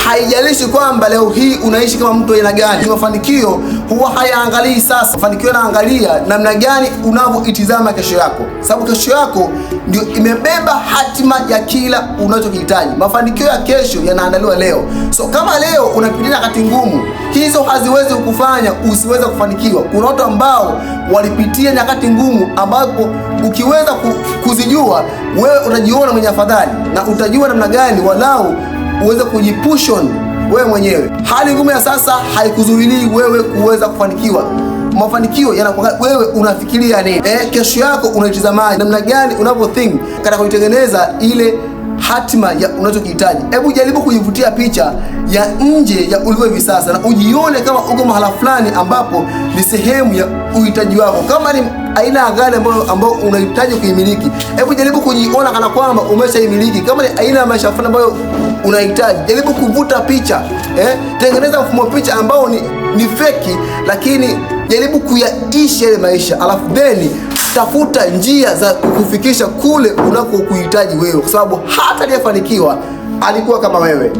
haijalishi kwamba leo hii unaishi kama mtu aina gani. Mafanikio huwa hayaangalii sasa, mafanikio yanaangalia namna gani unavyoitizama kesho yako, sababu kesho yako ndio imebeba hatima ya kila unachokihitaji. Mafanikio ya kesho yanaandaliwa leo. So kama leo unapitia nyakati ngumu, hizo haziwezi kukufanya usiweze kufanikiwa. Kuna watu ambao walipitia nyakati ngumu ambapo ukiweza kuzijua, wewe utajiona mwenye afadhali na utajua namna gani walau uweze kujipush on wewe mwenyewe. Hali ngumu ya sasa haikuzuilii wewe kuweza kufanikiwa. Mafanikio yanakuwa wewe unafikiria nini, kesho yako unaitazamaje, namna gani unapo think katika kuitengeneza ile hatima ya unachokihitaji. Hebu jaribu kujivutia picha ya nje ya ulivyo hivi sasa na ujione kama uko mahala fulani ambapo ni sehemu ya uhitaji wako. Kama ni aina ya gari ambayo unahitaji kuimiliki, hebu jaribu kujiona kana kwamba umeshaimiliki. Kama ni aina ya maisha fulani ambayo unahitaji, jaribu kuvuta picha, tengeneza mfumo picha ambao ni feki, lakini jaribu kuyaishi ile maisha, alafu then tafuta njia za kukufikisha kule unakokuhitaji wewe, kwa sababu hata aliyefanikiwa alikuwa kama wewe.